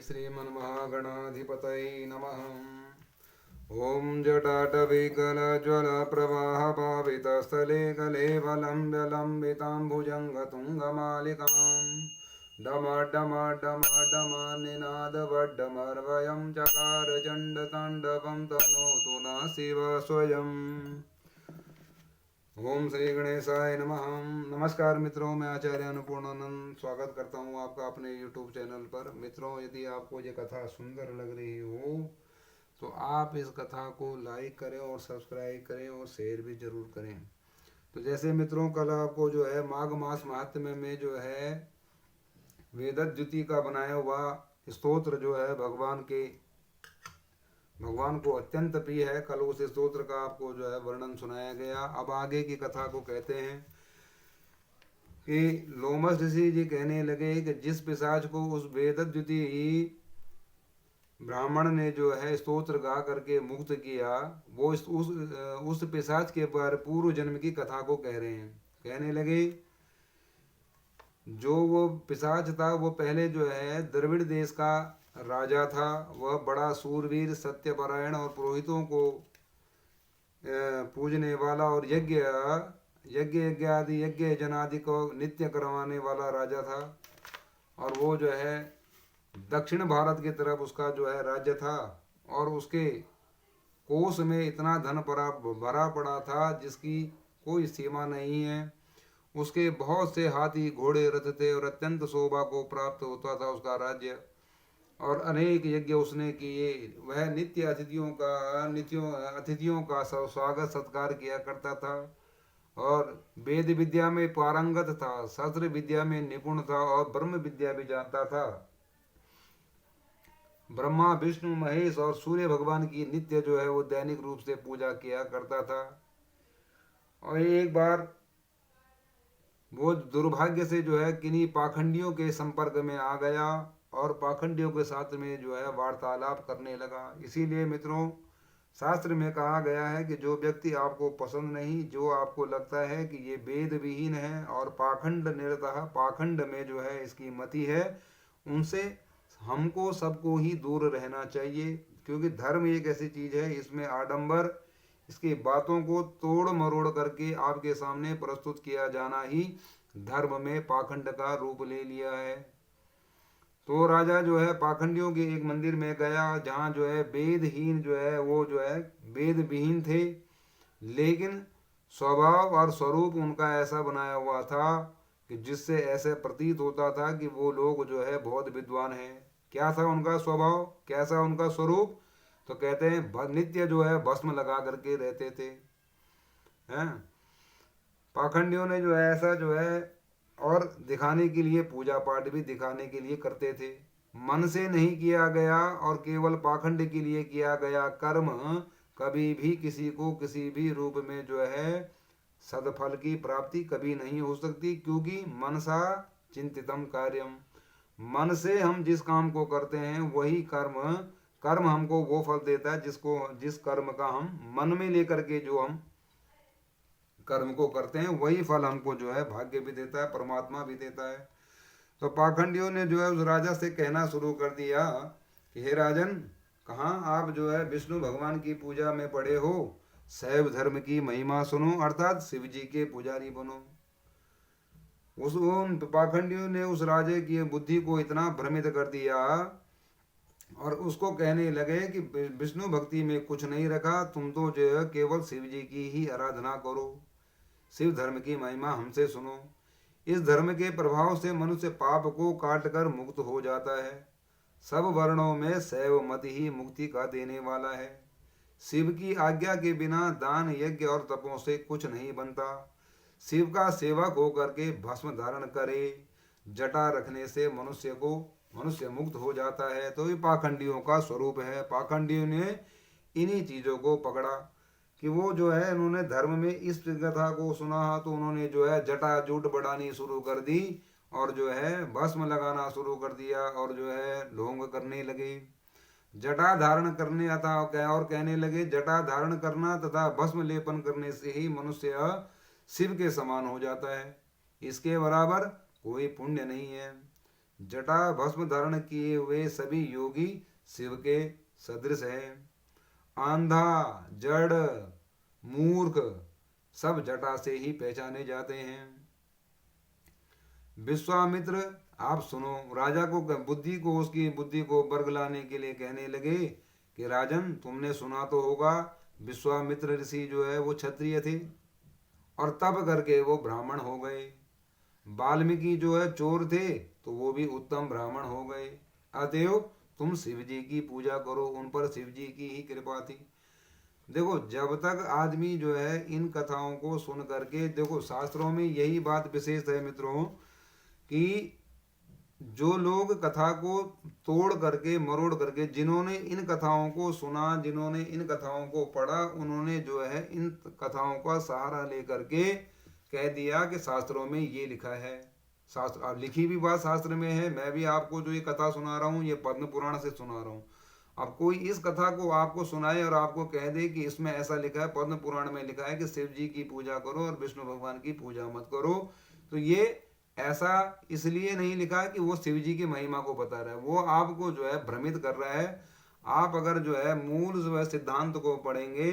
श्रीमन्महागणाधिपतये नमः। ॐ जटाटविकलज्वलप्रवाहपावितस्थले कलेवलम्ब्यलम्बिताम्बुजङ्गतुङ्गमालिकां डमड्डमड्डमड्डमनिनादवड्डमर्वयं चकार चण्डताण्डवं तनोतु नः शिव स्वयं। ओम श्री गणेशाय नमः। नमस्कार मित्रों, मैं आचार्य अनुपूर्णानंद स्वागत करता हूँ आपका अपने YouTube चैनल पर। मित्रों, यदि आपको ये कथा सुंदर लग रही हो तो आप इस कथा को लाइक करें और सब्सक्राइब करें और शेयर भी जरूर करें। तो जैसे मित्रों, कल आपको जो है माघ मास महात्म्य में जो है वेदद्युति का बनाया हुआ स्तोत्र जो है भगवान को अत्यंत प्रिय है, कल उस स्तोत्र का आपको जो है वर्णन सुनाया गया। अब आगे की कथा को कहते हैं कि लोमस ऋषि जी कहने लगे कि जिस पिशाच को उस वेदद्युति ब्राह्मण ने जो है स्तोत्र गा करके मुक्त किया, वो उस पिशाच के पर पूर्व जन्म की कथा को कह रहे हैं। कहने लगे जो वो पिशाच था वो पहले जो है द्रविड़ देश का राजा था। वह बड़ा सूरवीर, सत्यपरायण और पुरोहितों को पूजने वाला और यज्ञ आदि यज्ञ जनादि को नित्य करवाने वाला राजा था। और वो जो है दक्षिण भारत की तरफ उसका जो है राज्य था और उसके कोष में इतना धन भरा पड़ा था जिसकी कोई सीमा नहीं है। उसके बहुत से हाथी घोड़े रथ थे और अत्यंत शोभा को प्राप्त होता था उसका राज्य। और अनेक यज्ञ उसने किए। वह नित्य अतिथियों का स्वागत सत्कार किया करता था और वेद विद्या में पारंगत था, शास्त्र विद्या में निपुण था और ब्रह्म विद्या भी जानता था। ब्रह्मा, विष्णु, महेश और सूर्य भगवान की नित्य जो है वो दैनिक रूप से पूजा किया करता था। और एक बार वो दुर्भाग्य से जो है किन्हीं पाखंडियों के संपर्क में आ गया और पाखंडियों के साथ में जो है वार्तालाप करने लगा। इसीलिए मित्रों, शास्त्र में कहा गया है कि जो व्यक्ति आपको पसंद नहीं, जो आपको लगता है कि ये वेद विहीन है और पाखंड निरतः पाखंड में जो है इसकी मति है, उनसे हमको सबको ही दूर रहना चाहिए। क्योंकि धर्म एक ऐसी चीज है, इसमें आडंबर, इसकी बातों को तोड़ मरोड़ करके आपके सामने प्रस्तुत किया जाना ही धर्म में पाखंड का रूप ले लिया है। तो राजा जो है पाखंडियों के एक मंदिर में गया जहाँ जो है वेदहीन जो है वो जो है वेद विहीन थे, लेकिन स्वभाव और स्वरूप उनका ऐसा बनाया हुआ था कि जिससे ऐसे प्रतीत होता था कि वो लोग जो है बहुत विद्वान हैं। क्या था उनका स्वभाव, कैसा उनका स्वरूप? तो कहते हैं नित्य जो है भस्म लगा करके रहते थे। हैं पाखंडियों ने जो है ऐसा जो है और दिखाने के लिए पूजा पाठ भी दिखाने के लिए करते थे। मन से नहीं किया गया और केवल पाखंड के लिए किया गया कर्म कभी भी किसी को किसी भी रूप में जो है सदफल की प्राप्ति कभी नहीं हो सकती। क्योंकि मनसा चिंतितम कार्यम, मन से हम जिस काम को करते हैं वही कर्म हमको वो फल देता है जिस कर्म का हम मन में लेकर के जो हम कर्म को करते हैं वही फल हमको जो है भाग्य भी देता है, परमात्मा भी देता है। तो पाखंडियों ने जो है उस राजा से कहना शुरू कर दिया कि हे राजन, कहाँ आप जो है विष्णु भगवान की पूजा में पड़े हो, शैव धर्म की महिमा सुनो, अर्थात शिव जी के पुजारी बनो। उन पाखंडियों ने उस राजे की बुद्धि को इतना भ्रमित कर दिया और उसको कहने लगे कि विष्णु भक्ति में कुछ नहीं रखा, तुम तो जो है केवल शिव जी की ही आराधना करो, शिव धर्म की महिमा हमसे सुनो। इस धर्म के प्रभाव से मनुष्य पाप को काट कर मुक्त हो जाता है। सब वर्णों में शैव मत ही मुक्ति का देने वाला है। शिव की आज्ञा के बिना दान, यज्ञ और तपों से कुछ नहीं बनता। शिव का सेवक होकर के भस्म धारण करे, जटा रखने से मनुष्य मुक्त हो जाता है। तो ये पाखंडियों का स्वरूप है। पाखंडियों ने इन्हीं चीजों को पकड़ा कि वो जो है इन्होंने धर्म में इस कथा को सुना तो उन्होंने जो है जटा जूट बढ़ानी शुरू कर दी और जो है भस्म लगाना शुरू कर दिया और जो है ढोंग करने लगे। जटा धारण करने था और कहने लगे जटा धारण करना तथा भस्म लेपन करने से ही मनुष्य शिव के समान हो जाता है, इसके बराबर कोई पुण्य नहीं है। जटा भस्म धारण किए हुए सभी योगी शिव के सदृश हैं। आंधा, जड़, मूर्ख सब जटा से ही पहचाने जाते हैं। विश्वामित्र आप सुनो, राजा को बुद्धि को उसकी बुद्धि को बरगलाने के लिए कहने लगे कि राजन, तुमने सुना तो होगा विश्वामित्र ऋषि जो है वो क्षत्रिय थे और तप करके वो ब्राह्मण हो गए। वाल्मीकि जो है चोर थे तो वो भी उत्तम ब्राह्मण हो गए। अतएव तुम शिव जी की पूजा करो, उन पर शिव जी की ही कृपा थी। देखो, जब तक आदमी जो है इन कथाओं को सुन करके, देखो शास्त्रों में यही बात विशेष है मित्रों कि जो लोग कथा को तोड़ करके मरोड़ करके, जिन्होंने इन कथाओं को सुना, जिन्होंने इन कथाओं को पढ़ा, उन्होंने जो है इन कथाओं का सहारा लेकर के कह दिया कि शास्त्रों में ये लिखा है। शास्त्र, अब लिखी भी बात शास्त्र में है। मैं भी आपको जो ये कथा सुना रहा हूँ ये पद्म पुराण से सुना रहा हूँ। अब कोई इस कथा को आपको सुनाए और आपको कह दे कि इसमें ऐसा लिखा है, पद्म पुराण में लिखा है कि शिव जी की पूजा करो और विष्णु भगवान की पूजा मत करो, तो ये ऐसा इसलिए नहीं लिखा है कि वो शिव जी की महिमा को बता रहा है, वो आपको जो है भ्रमित कर रहा है। आप अगर जो है मूल जो है सिद्धांत को पढ़ेंगे,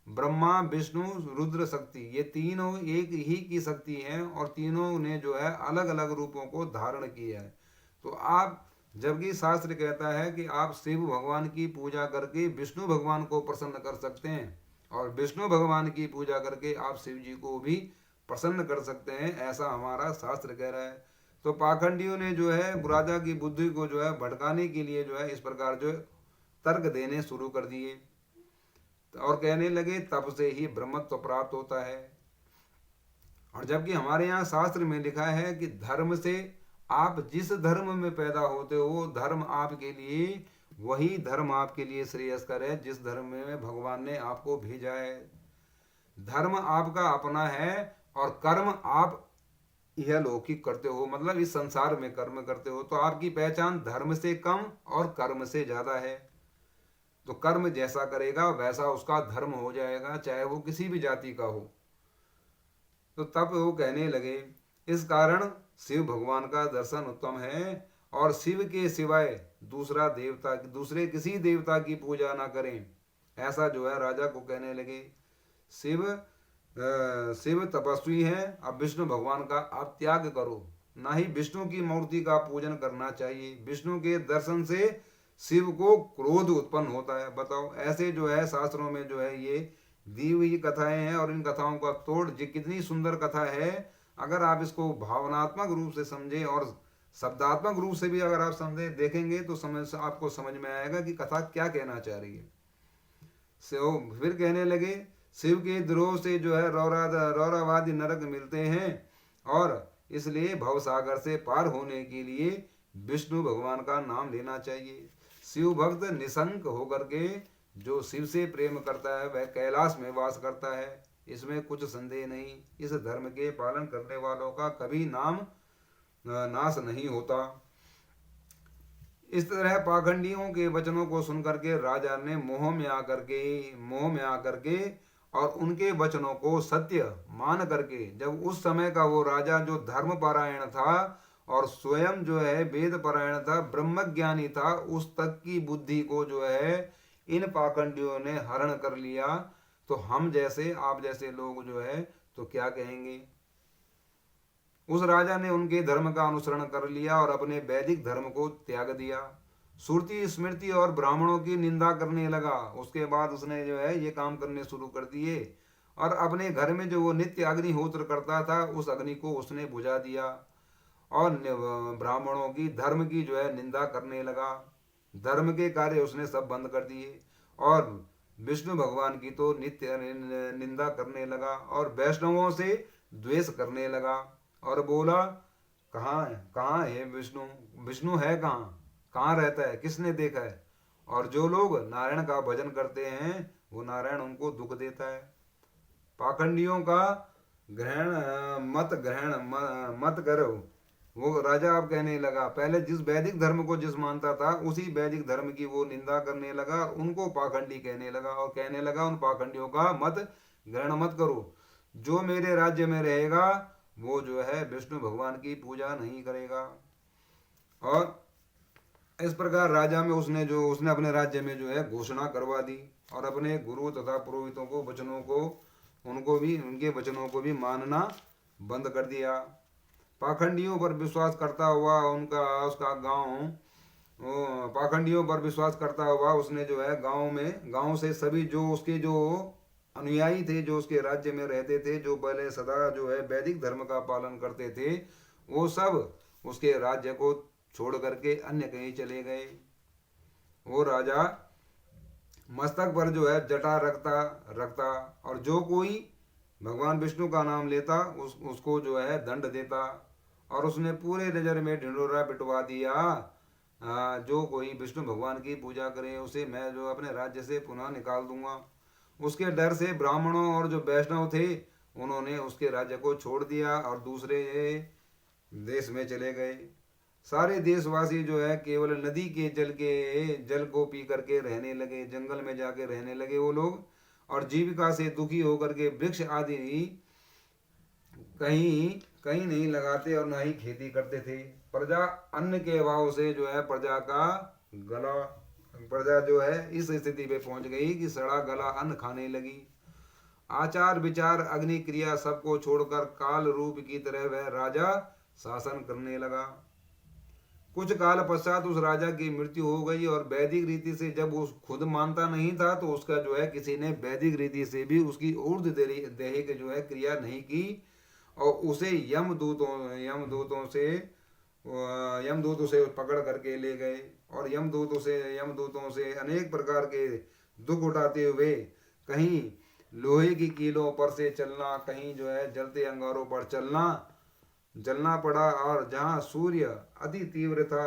ब्रह्मा विष्णु रुद्र शक्ति ये तीनों एक ही की शक्ति हैं और तीनों ने जो है अलग अलग रूपों को धारण किया है। तो आप, जबकि शास्त्र कहता है कि आप शिव भगवान की पूजा करके विष्णु भगवान को प्रसन्न कर सकते हैं और विष्णु भगवान की पूजा करके आप शिव जी को भी प्रसन्न कर सकते हैं, ऐसा हमारा शास्त्र कह रहा है। तो पाखंडियों ने जो है राजा की बुद्धि को जो है भटकाने के लिए जो है इस प्रकार जो तर्क देने शुरू कर दिए और कहने लगे तप से ही ब्रह्मत्व प्राप्त होता है। और जबकि हमारे यहाँ शास्त्र में लिखा है कि धर्म से, आप जिस धर्म में पैदा होते हो धर्म आपके लिए, वही धर्म आपके लिए श्रेयस्कर है जिस धर्म में भगवान ने आपको भेजा है। धर्म आपका अपना है और कर्म आप यह लौकिक करते हो, मतलब इस संसार में कर्म करते हो, तो आपकी पहचान धर्म से कम और कर्म से ज्यादा है। तो कर्म जैसा करेगा वैसा उसका धर्म हो जाएगा, चाहे वो किसी भी जाति का हो। तो तब वो कहने लगे, इस कारण शिव भगवान का दर्शन उत्तम है और शिव के सिवाय दूसरे किसी देवता की पूजा ना करें, ऐसा जो है राजा को कहने लगे। शिव तपस्वी है, अब विष्णु भगवान का आप त्याग करो, ना ही विष्णु की मूर्ति का पूजन करना चाहिए। विष्णु के दर्शन से शिव को क्रोध उत्पन्न होता है। बताओ, ऐसे जो है शास्त्रों में जो है ये दी हुई कथाएं हैं और इन कथाओं का तोड़, कितनी सुंदर कथा है। अगर आप इसको भावनात्मक रूप से समझे और शब्दात्मक रूप से भी अगर आप समझे देखेंगे तो आपको समझ में आएगा कि कथा क्या कहना चाह रही है। फिर कहने लगे, शिव के द्रोह से जो है रौरावादी नरक मिलते हैं और इसलिए भवसागर से पार होने के लिए विष्णु भगवान का नाम लेना चाहिए। शिव भक्त निशंक होकर के जो शिव से प्रेम करता है वह कैलाश में वास करता है, इसमें कुछ संदेह नहीं। इस धर्म के पालन करने वालों का कभी नाम नाश नहीं होता। इस तरह पाखंडियों के वचनों को सुनकर के राजा ने मोह में आकर के और उनके वचनों को सत्य मान करके, जब उस समय का वो राजा जो धर्म परायण था और स्वयं जो है वेद परायण था, ब्रह्मज्ञानी था, उस तक की बुद्धि को जो है इन पाखंडियों ने हरण कर लिया, तो हम जैसे आप जैसे लोग जो है तो क्या कहेंगे। उस राजा ने उनके धर्म का अनुसरण कर लिया और अपने वैदिक धर्म को त्याग दिया। श्रुति स्मृति और ब्राह्मणों की निंदा करने लगा। उसके बाद उसने जो है ये काम करने शुरू कर दिए और अपने घर में जो वो नित्य अग्निहोत्र करता था उस अग्नि को उसने बुझा दिया और ब्राह्मणों की धर्म की जो है निंदा करने लगा। धर्म के कार्य उसने सब बंद कर दिए और विष्णु भगवान की तो नित्य निंदा करने लगा और वैष्णवों से द्वेष करने लगा और बोला, कहाँ है विष्णु, विष्णु है कहाँ रहता है, किसने देखा है। और जो लोग नारायण का भजन करते हैं वो नारायण उनको दुख देता है। पाखंडियों का ग्रहण मत करो, वो राजा अब कहने लगा। पहले जिस वैदिक धर्म को जिस मानता था उसी वैदिक धर्म की वो निंदा करने लगा और उनको पाखंडी कहने लगा और कहने लगा उन पाखंडियों का ग्रहण मत करो। जो मेरे राज्य में रहेगा वो जो है विष्णु भगवान की पूजा नहीं करेगा। और इस प्रकार राजा में उसने अपने राज्य में जो है घोषणा करवा दी और अपने गुरु तथा पुरोहितों को वचनों को उनके वचनों को भी मानना बंद कर दिया। पाखंडियों पर विश्वास करता हुआ उसका पाखंडियों पर विश्वास करता हुआ उसने जो है गांव से सभी जो उसके जो अनुयायी थे, जो उसके राज्य में रहते थे, जो पहले सदा जो है वैदिक धर्म का पालन करते थे, वो सब उसके राज्य को छोड़ करके अन्य कहीं चले गए। वो राजा मस्तक पर जो है जटा रखता रखता और जो कोई भगवान विष्णु का नाम लेता उसको जो है दंड देता। और उसने पूरे नजर में ढिंढोरा पिटवा दिया, जो कोई विष्णु भगवान की पूजा करे उसे मैं जो अपने राज्य से पुनः निकाल दूंगा। उसके डर से ब्राह्मणों और जो वैष्णव थे उन्होंने उसके राज्य को छोड़ दिया और दूसरे देश में चले गए। सारे देशवासी जो है केवल नदी के जल को पी करके रहने लगे, जंगल में जाके रहने लगे वो लोग, और जीविका से दुखी होकर के वृक्ष आदि कहीं कहीं नहीं लगाते और न ही खेती करते थे। प्रजा अन्न के अभाव से जो है प्रजा जो है इस स्थिति पे पहुंच गई कि सड़ा गला अन्न खाने लगी। आचार विचार अग्नि क्रिया सबको छोड़कर काल रूप की तरह वह राजा शासन करने लगा। कुछ काल पश्चात उस राजा की मृत्यु हो गई और वैदिक रीति से जब उस खुद मानता नहीं था तो उसका जो है किसी ने वैदिक रीति से भी उसकी ऊर्ध्व दैहिक जो है क्रिया नहीं की और उसे यमदूतों से पकड़ करके ले गए और यमदूतों से अनेक प्रकार के दुख उठाते हुए कहीं लोहे की कीलों पर से चलना, कहीं जो है जलते अंगारों पर जलना पड़ा। और जहाँ सूर्य अति तीव्र था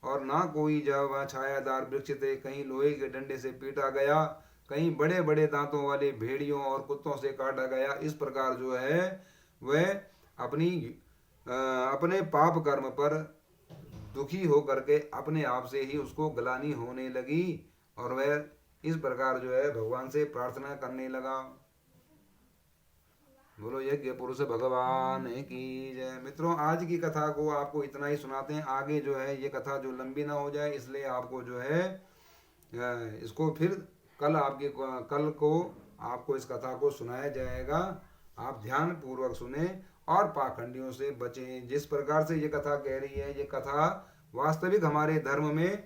और ना कोई जब छायादार वृक्ष थे, कहीं लोहे के डंडे से पीटा गया, कहीं बड़े बड़े दांतों वाले भेड़ियों और कुत्तों से काटा गया। इस प्रकार जो है वह अपने पाप कर्म पर दुखी हो करके अपने आप से ही उसको ग्लानि होने लगी और वह इस प्रकार जो है भगवान से प्रार्थना करने लगा। बोलो यज्ञ पुरुष भगवान की जय। मित्रों, आज की कथा को आपको इतना ही सुनाते हैं। आगे जो है ये कथा जो लंबी ना हो जाए इसलिए आपको जो है इसको फिर कल को आपको इस कथा को सुनाया जाएगा। आप ध्यान पूर्वक सुने और पाखंडियों से बचें। जिस प्रकार से ये कथा कह रही है, ये कथा वास्तविक हमारे धर्म में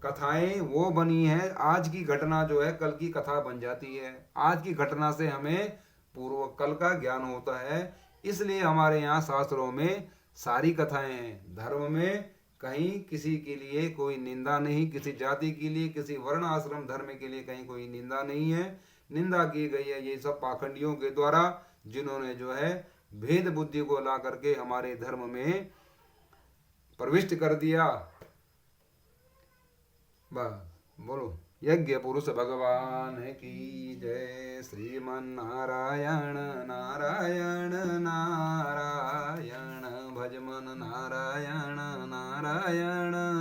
कथाएं वो बनी है। आज की घटना जो है कल की कथा बन जाती है। आज की घटना से हमें पूर्व कल का ज्ञान होता है। इसलिए हमारे यहाँ शास्त्रों में सारी कथाएं हैं। धर्म में कहीं किसी के लिए कोई निंदा नहीं, किसी जाति के लिए, किसी वर्ण आश्रम धर्म के लिए कहीं कोई निंदा नहीं है। निंदा की गई है ये सब पाखंडियों के द्वारा, जिन्होंने जो है भेद बुद्धि को ला करके हमारे धर्म में प्रविष्ट कर दिया। बस बोलो यज्ञ पुरुष भगवान की जय। श्रीमन नारायण नारायण नारायण भजमन नारायण नारायण।